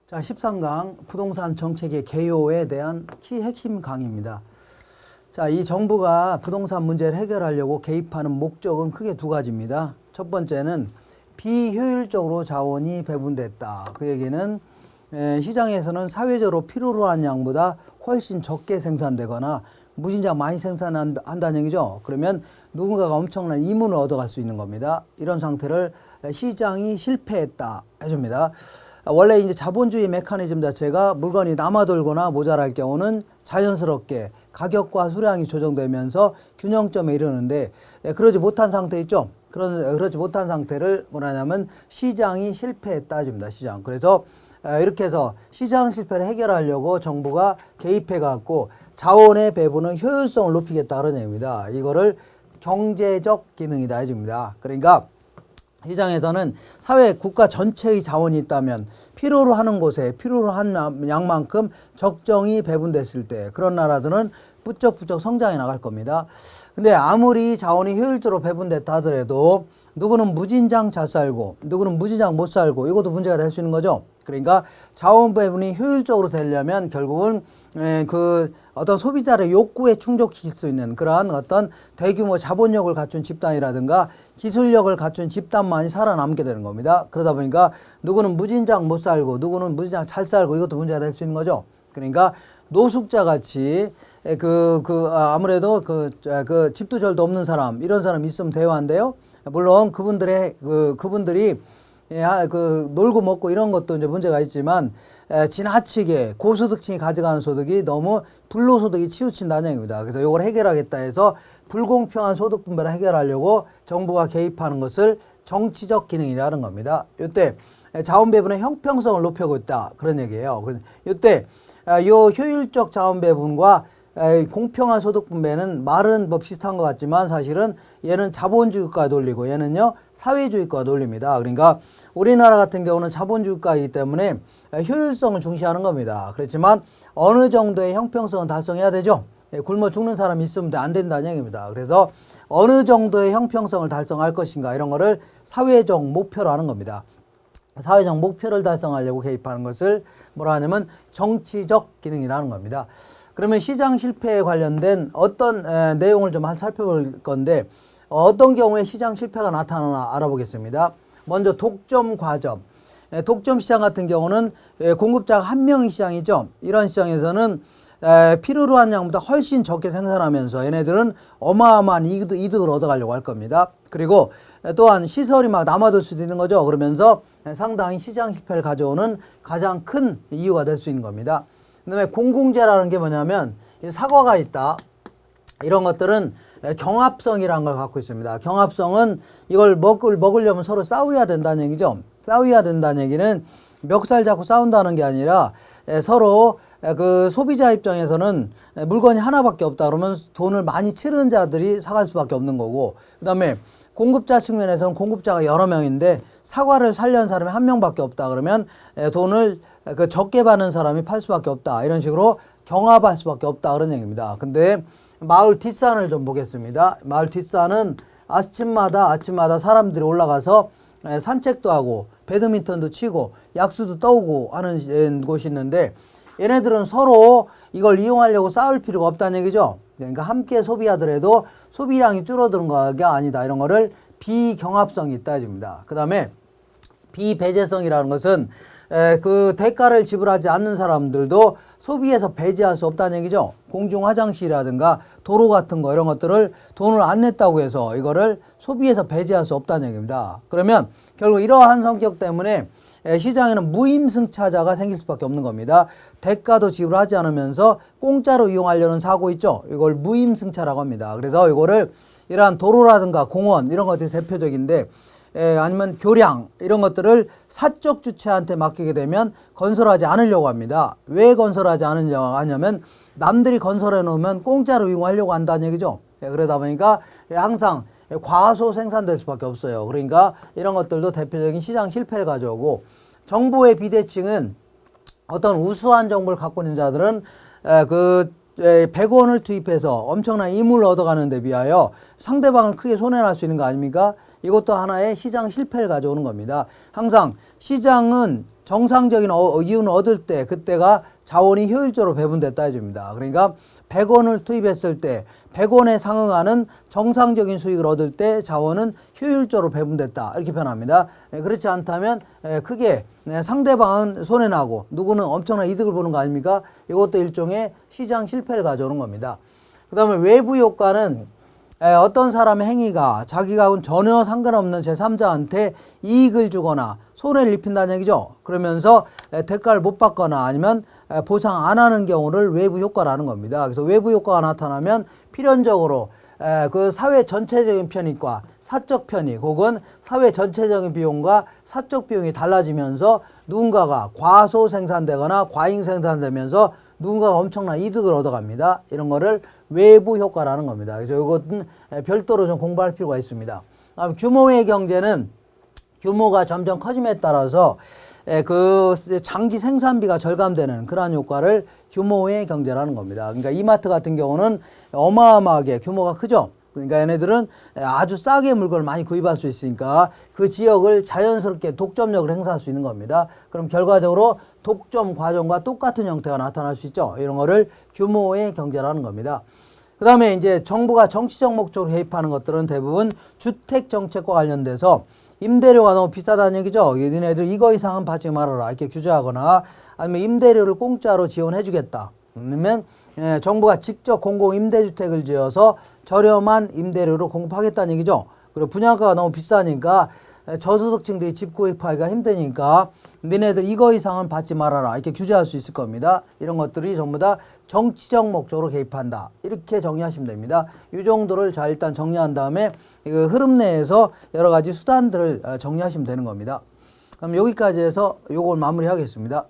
자, 13강 부동산 정책의 개요에 대한 키 핵심 강의입니다. 자, 이 정부가 부동산 문제를 해결하려고 개입하는 목적은 크게 두 가지입니다. 첫 번째는 비효율적으로 자원이 배분됐다. 그 얘기는 시장에서는 사회적으로 필요로 한 양보다 훨씬 적게 생산되거나 무진장 많이 생산한다는 얘기죠. 그러면 누군가가 엄청난 이문을 얻어갈 수 있는 겁니다. 이런 상태를 시장이 실패했다 해줍니다. 원래 이제 자본주의 메커니즘 자체가 물건이 남아돌거나 모자랄 경우는 자연스럽게 가격과 수량이 조정되면서 균형점에 이르는데 그러지 못한 상태 있죠. 그러지 못한 상태를 뭐라냐면 시장이 실패했다 해줍니다. 시장. 그래서 이렇게 해서 시장 실패를 해결하려고 정부가 개입해 갖고 자원의 배분은 효율성을 높이겠다 그런 얘기입니다. 이거를 경제적 기능이다 해줍니다. 그러니까 시장에서는 사회 국가 전체의 자원이 있다면 필요로 하는 곳에 필요로 한 양만큼 적정히 배분됐을 때 그런 나라들은 부쩍부쩍 성장해 나갈 겁니다. 근데 아무리 자원이 효율적으로 배분됐다 하더라도 누구는 무진장 잘 살고 누구는 무진장 못 살고 이것도 문제가 될 수 있는 거죠. 그러니까 자원 배분이 효율적으로 되려면 결국은 그 어떤 소비자의 욕구에 충족시킬 수 있는 그러한 어떤 대규모 자본력을 갖춘 집단이라든가 기술력을 갖춘 집단만이 살아남게 되는 겁니다. 그러다 보니까 누구는 무진장 못 살고 무진장 잘 살고 이것도 문제가 될 수 있는 거죠. 그러니까 노숙자 같이 아무래도 그 집도 절도 없는 사람 이런 사람 있으면 대화인데요. 물론 그분들이 놀고 먹고 이런 것도 이제 문제가 있지만 지나치게 고소득층이 가져가는 소득이 너무 불로소득이 치우친다는 얘기입니다. 그래서 이걸 해결하겠다 해서 불공평한 소득 분배를 해결하려고 정부가 개입하는 것을 정치적 기능이라는 겁니다. 이때 자원 배분의 형평성을 높이고 있다 그런 얘기예요. 이때 요 효율적 자원 배분과 공평한 소득 분배는 말은 뭐 비슷한 것 같지만 사실은 얘는 자본주의 국가 논리고 얘는요 사회주의 국가 논리입니다. 그러니까 우리나라 같은 경우는 자본주의 국가이기 때문에 효율성을 중시하는 겁니다. 그렇지만 어느 정도의 형평성은 달성해야 되죠. 굶어 죽는 사람이 있으면 안 된다는 얘기입니다. 그래서 어느 정도의 형평성을 달성할 것인가 이런 거를 사회적 목표로 하는 겁니다. 사회적 목표를 달성하려고 개입하는 것을 뭐라 하냐면 정치적 기능이라는 겁니다. 그러면 시장 실패에 관련된 어떤 내용을 좀 살펴볼 건데 어떤 경우에 시장 실패가 나타나나 알아보겠습니다. 먼저 독점 과점. 독점 시장 같은 경우는 공급자가 한 명의 시장이죠. 이런 시장에서는 필요로 한 양보다 훨씬 적게 생산하면서 얘네들은 어마어마한 이득을 얻어가려고 할 겁니다. 그리고 또한 시설이 막 남아돌 수도 있는 거죠. 그러면서 상당히 시장 실패를 가져오는 가장 큰 이유가 될 수 있는 겁니다. 그 다음에 공공재라는 게 뭐냐면 사과가 있다. 이런 것들은 경합성이라는 걸 갖고 있습니다. 경합성은 이걸 먹으려면 서로 싸워야 된다는 얘기죠. 싸워야 된다는 얘기는 멱살 잡고 싸운다는 게 아니라 서로 그 소비자 입장에서는 물건이 하나밖에 없다 그러면 돈을 많이 치르는 자들이 사갈 수밖에 없는 거고 그 다음에 공급자 측면에서는 공급자가 여러 명인데 사과를 살려는 사람이 한 명밖에 없다 그러면 돈을 적게 받는 사람이 팔 수밖에 없다. 이런 식으로 경합할 수밖에 없다. 그런 얘기입니다. 근데 마을 뒷산을 좀 보겠습니다. 마을 뒷산은 아침마다 사람들이 올라가서 산책도 하고 배드민턴도 치고 약수도 떠오고 하는 곳이 있는데 얘네들은 서로 이걸 이용하려고 싸울 필요가 없다는 얘기죠. 그러니까 함께 소비하더라도 소비량이 줄어드는 거가 아니다. 이런 거를 비경합성이 있다 해줍니다. 그 다음에 비배제성이라는 것은 그 대가를 지불하지 않는 사람들도 소비에서 배제할 수 없다는 얘기죠. 공중 화장실이라든가 도로 같은 거 이런 것들을 돈을 안 냈다고 해서 이거를 소비에서 배제할 수 없다는 얘기입니다. 그러면 결국 이러한 성격 때문에 시장에는 무임승차자가 생길 수밖에 없는 겁니다. 대가도 지불하지 않으면서 공짜로 이용하려는 사고 있죠. 이걸 무임승차라고 합니다. 그래서 이거를 이러한 도로라든가 공원 이런 것들이 대표적인데 아니면 교량 이런 것들을 사적 주체한테 맡기게 되면 건설하지 않으려고 합니다. 왜 건설하지 않으려고 하냐면 남들이 건설해 놓으면 공짜로 이용하려고 한다는 얘기죠. 그러다 보니까 항상 과소 생산될 수밖에 없어요. 그러니까 이런 것들도 대표적인 시장 실패를 가져오고 정부의 비대칭은 어떤 우수한 정보를 갖고 있는 자들은 100원을 투입해서 엄청난 이물을 얻어가는 데 비하여 상대방을 크게 손해날 수 있는 거 아닙니까? 이것도 하나의 시장 실패를 가져오는 겁니다. 항상 시장은 정상적인 이윤을 얻을 때 그때가 자원이 효율적으로 배분됐다 해줍니다. 그러니까 100원을 투입했을 때 100원에 상응하는 정상적인 수익을 얻을 때 자원은 효율적으로 배분됐다 이렇게 표현합니다. 그렇지 않다면 크게 상대방은 손해나고 누구는 엄청난 이득을 보는 거 아닙니까? 이것도 일종의 시장 실패를 가져오는 겁니다. 그 다음에 외부 효과는 어떤 사람의 행위가 자기가 전혀 상관없는 제3자한테 이익을 주거나 손해를 입힌다는 얘기죠. 그러면서 대가를 못 받거나 아니면 보상 안 하는 경우를 외부 효과라는 겁니다. 그래서 외부 효과가 나타나면 필연적으로 그 사회 전체적인 편익과 사적 편익 혹은 사회 전체적인 비용과 사적 비용이 달라지면서 누군가가 과소 생산되거나 과잉 생산되면서 누군가가 엄청난 이득을 얻어갑니다. 이런 거를 외부 효과라는 겁니다. 그래서 이것은 별도로 좀 공부할 필요가 있습니다. 규모의 경제는 규모가 점점 커짐에 따라서 그 장기 생산비가 절감되는 그러한 효과를 규모의 경제라는 겁니다. 그러니까 이마트 같은 경우는 어마어마하게 규모가 크죠. 그러니까 얘네들은 아주 싸게 물건을 많이 구입할 수 있으니까 그 지역을 자연스럽게 독점력을 행사할 수 있는 겁니다. 그럼 결과적으로 독점 과정과 똑같은 형태가 나타날 수 있죠. 이런 거를 규모의 경제라는 겁니다. 그 다음에 이제 정부가 정치적 목적으로 개입하는 것들은 대부분 주택 정책과 관련돼서 임대료가 너무 비싸다는 얘기죠. 니네들 이거 이상은 받지 말아라 이렇게 규제하거나 아니면 임대료를 공짜로 지원해 주겠다. 아니면 정부가 직접 공공 임대주택을 지어서 저렴한 임대료로 공급하겠다는 얘기죠. 그리고 분양가가 너무 비싸니까 저소득층들이 집 구입하기가 힘드니까 니네들 이거 이상은 받지 말아라 이렇게 규제할 수 있을 겁니다. 이런 것들이 전부 다 정치적 목적으로 개입한다. 이렇게 정리하시면 됩니다. 이 정도를 자 일단 정리한 다음에 그 흐름 내에서 여러 가지 수단들을 정리하시면 되는 겁니다. 그럼 여기까지 해서 요걸 마무리하겠습니다.